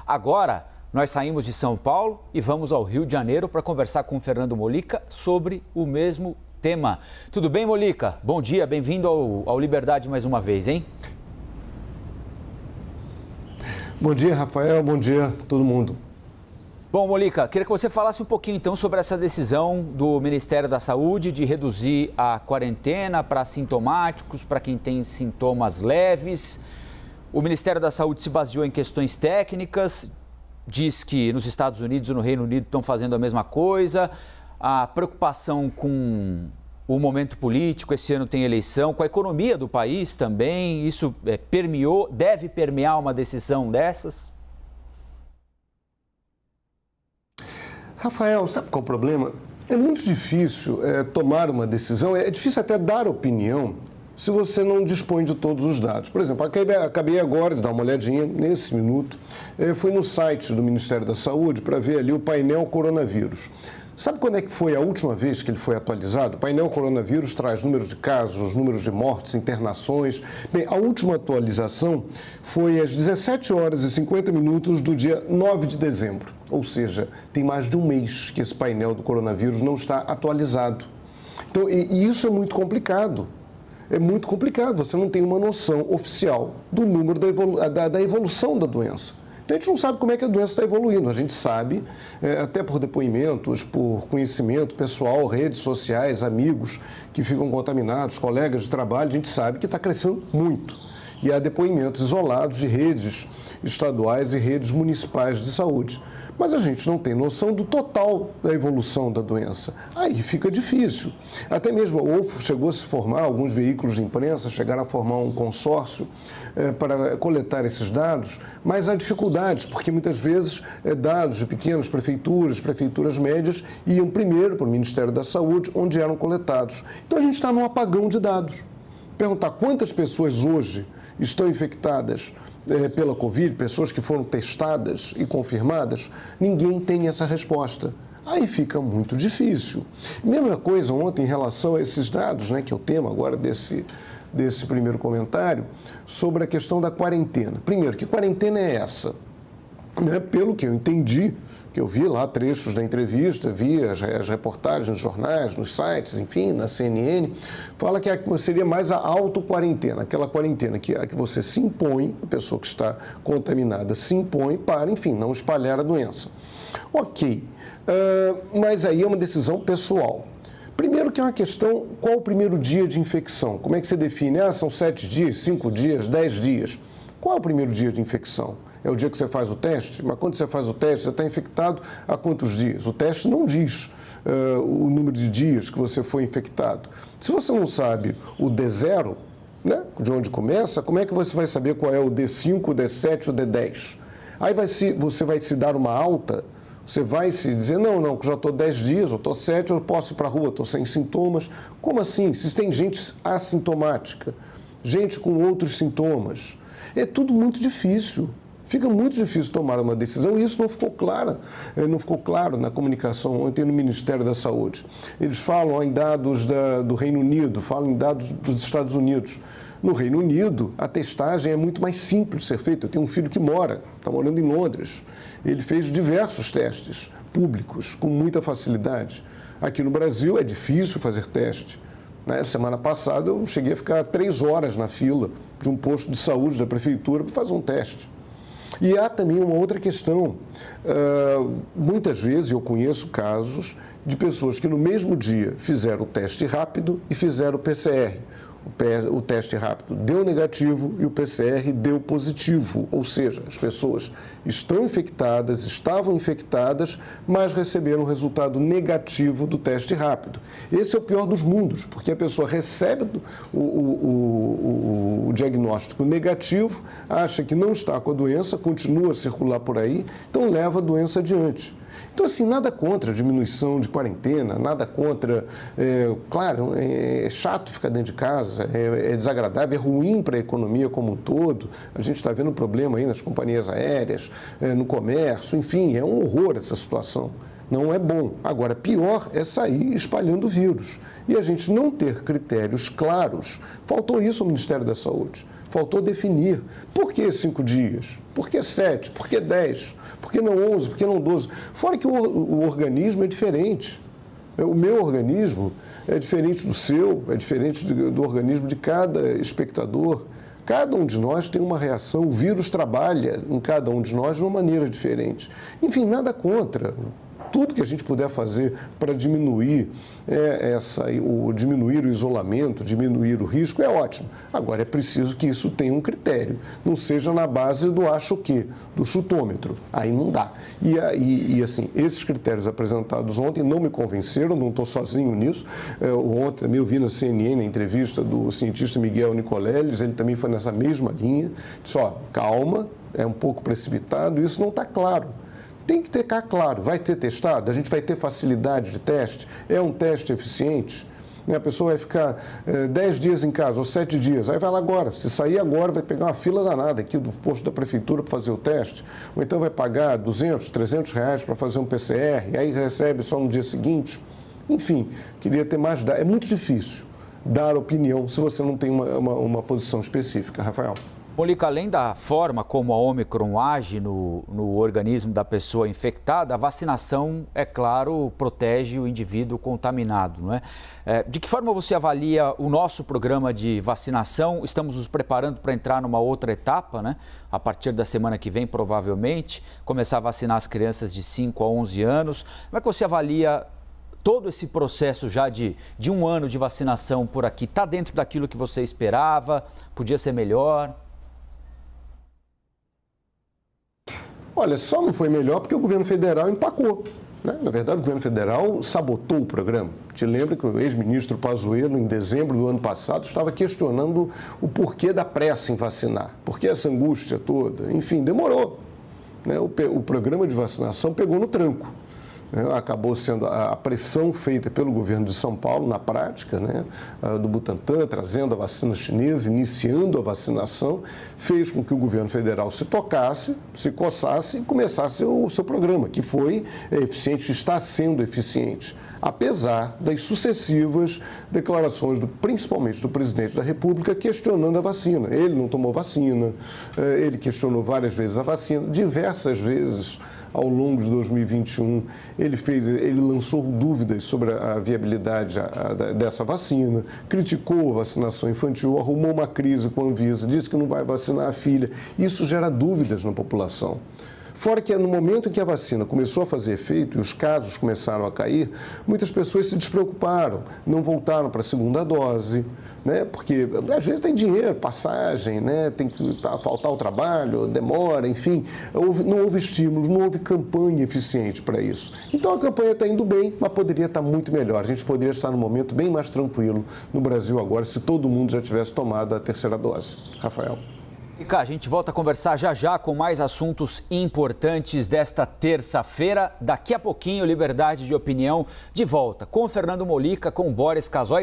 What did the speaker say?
Agora, nós saímos de São Paulo e vamos ao Rio de Janeiro para conversar com o Fernando Molica sobre o mesmo tema. Tudo bem, Molica? Bom dia, bem-vindo ao Liberdade mais uma vez, hein? Bom dia, Rafael, bom dia todo mundo. Bom, Molica, queria que você falasse um pouquinho então sobre essa decisão do Ministério da Saúde de reduzir a quarentena para assintomáticos, para quem tem sintomas leves. O Ministério da Saúde se baseou em questões técnicas, diz que nos Estados Unidos e no Reino Unido estão fazendo a mesma coisa. A preocupação com o momento político, esse ano tem eleição, com a economia do país também, isso deve permear uma decisão dessas? Rafael, sabe qual é o problema? É muito difícil tomar uma decisão, é difícil até dar opinião se você não dispõe de todos os dados. Por exemplo, acabei agora de dar uma olhadinha, nesse minuto, fui no site do Ministério da Saúde para ver ali o painel coronavírus. Sabe quando é que foi a última vez que ele foi atualizado? O painel coronavírus traz números de casos, números de mortes, internações. Bem, a última atualização foi às 17 horas e 50 minutos do dia 9 de dezembro. Ou seja, tem mais de um mês que esse painel do coronavírus não está atualizado. Então, e isso é muito complicado. É muito complicado, você não tem uma noção oficial do número da evolução da doença. Então, a gente não sabe como é que a doença está evoluindo. A gente sabe, até por depoimentos, por conhecimento pessoal, redes sociais, amigos que ficam contaminados, colegas de trabalho, a gente sabe que está crescendo muito. E há depoimentos isolados de redes estaduais e redes municipais de saúde. Mas a gente não tem noção do total da evolução da doença. Aí fica difícil. Até mesmo chegou a se formar, alguns veículos de imprensa chegaram a formar um consórcio para coletar esses dados, mas há dificuldades, porque muitas vezes dados de pequenas prefeituras médias, iam primeiro para o Ministério da Saúde, onde eram coletados. Então a gente está num apagão de dados. Perguntar quantas pessoas hoje estão infectadas pela Covid, pessoas que foram testadas e confirmadas, ninguém tem essa resposta. Aí fica muito difícil. Mesma coisa ontem em relação a esses dados, né, que é o tema agora desse primeiro comentário, sobre a questão da quarentena. Primeiro, que quarentena é essa? Pelo que eu entendi, que eu vi lá trechos da entrevista, vi as reportagens nos jornais, nos sites, enfim, na CNN, fala que seria mais a autoquarentena, aquela quarentena que você se impõe, a pessoa que está contaminada se impõe para, enfim, não espalhar a doença. Ok, mas aí é uma decisão pessoal. Primeiro que é uma questão, qual o primeiro dia de infecção? Como é que você define? São 7 dias, 5 dias, 10 dias. Qual é o primeiro dia de infecção? É o dia que você faz o teste? Mas quando você faz o teste, você está infectado há quantos dias? O teste não diz o número de dias que você foi infectado. Se você não sabe o D0, né, de onde começa, como é que você vai saber qual é o D5, o D7, o D10? Aí você vai se dar uma alta, você vai se dizer, não, que já estou 10 dias, eu estou 7, eu posso ir para a rua, estou sem sintomas. Como assim? Se tem gente assintomática, gente com outros sintomas, é tudo muito difícil. Fica muito difícil tomar uma decisão e isso não ficou claro na comunicação ontem no Ministério da Saúde. Eles falam em dados do Reino Unido, falam em dados dos Estados Unidos. No Reino Unido, a testagem é muito mais simples de ser feita. Eu tenho um filho que está morando em Londres. Ele fez diversos testes públicos com muita facilidade. Aqui no Brasil é difícil fazer teste. Semana passada eu cheguei a ficar 3 horas na fila de um posto de saúde da prefeitura para fazer um teste. E há também uma outra questão. Muitas vezes eu conheço casos de pessoas que no mesmo dia fizeram o teste rápido e fizeram o PCR. O teste rápido deu negativo e o PCR deu positivo, ou seja, as pessoas estavam infectadas, mas receberam o resultado negativo do teste rápido. Esse é o pior dos mundos, porque a pessoa recebe o diagnóstico negativo, acha que não está com a doença, continua a circular por aí, então leva a doença adiante. Então, assim, nada contra a diminuição de quarentena, nada contra... claro, é chato ficar dentro de casa, é desagradável, é ruim para a economia como um todo. A gente está vendo problema aí nas companhias aéreas, no comércio, enfim, é um horror essa situação. Não é bom. Agora, pior é sair espalhando o vírus. E a gente não ter critérios claros. Faltou isso ao Ministério da Saúde. Faltou definir. Por que 5 dias? Por que 7? Por que 10? Por que não 11? Por que não 12? Fora que o organismo é diferente. O meu organismo é diferente do seu, é diferente do organismo de cada espectador. Cada um de nós tem uma reação, o vírus trabalha em cada um de nós de uma maneira diferente. Enfim, nada contra. Tudo que a gente puder fazer para diminuir diminuir o isolamento, diminuir o risco, é ótimo. Agora, é preciso que isso tenha um critério, não seja na base do acho que, do chutômetro. Aí não dá. E assim, esses critérios apresentados ontem não me convenceram, não estou sozinho nisso. Ontem também eu vi na CNN a entrevista do cientista Miguel Nicoleles, ele também foi nessa mesma linha. Disse, calma, é um pouco precipitado, isso não está claro. Tem que ficar claro, vai ser testado, a gente vai ter facilidade de teste, é um teste eficiente, a pessoa vai ficar 10 dias em casa ou 7 dias, aí vai lá agora, se sair agora vai pegar uma fila danada aqui do posto da prefeitura para fazer o teste, ou então vai pagar 200, 300 reais para fazer um PCR, e aí recebe só no dia seguinte. Enfim, queria ter mais dados, é muito difícil dar opinião se você não tem uma posição específica. Rafael. Mônica, além da forma como a Ômicron age no organismo da pessoa infectada, a vacinação, é claro, protege o indivíduo contaminado, não é? De que forma você avalia o nosso programa de vacinação? Estamos nos preparando para entrar numa outra etapa, né? A partir da semana que vem, provavelmente, começar a vacinar as crianças de 5 a 11 anos. Como é que você avalia todo esse processo já de um ano de vacinação por aqui? Está dentro daquilo que você esperava? Podia ser melhor? Olha, só não foi melhor porque o governo federal empacou, né? Na verdade, o governo federal sabotou o programa. Te lembra que o ex-ministro Pazuello, em dezembro do ano passado, estava questionando o porquê da pressa em vacinar, por que essa angústia toda. Enfim, demorou, né? O programa de vacinação pegou no tranco. Acabou sendo a pressão feita pelo governo de São Paulo, na prática, né, do Butantan, trazendo a vacina chinesa, iniciando a vacinação, fez com que o governo federal se tocasse, se coçasse e começasse o seu programa, que foi eficiente, está sendo eficiente, apesar das sucessivas declarações, principalmente do presidente da República, questionando a vacina. Ele não tomou vacina, ele questionou várias vezes a vacina, diversas vezes ao longo de 2021, ele lançou dúvidas sobre a viabilidade dessa vacina, criticou a vacinação infantil, arrumou uma crise com a Anvisa, disse que não vai vacinar a filha. Isso gera dúvidas na população. Fora que no momento em que a vacina começou a fazer efeito e os casos começaram a cair, muitas pessoas se despreocuparam, não voltaram para a segunda dose, né? Porque às vezes tem dinheiro, passagem, né? Tem que faltar o trabalho, demora, enfim. Não houve estímulos, não houve campanha eficiente para isso. Então a campanha está indo bem, mas poderia estar muito melhor. A gente poderia estar num momento bem mais tranquilo no Brasil agora, se todo mundo já tivesse tomado a terceira dose. Rafael. E cá, a gente volta a conversar já já com mais assuntos importantes desta terça-feira. Daqui a pouquinho, Liberdade de Opinião de volta com Fernando Mollica, com Boris Casoy.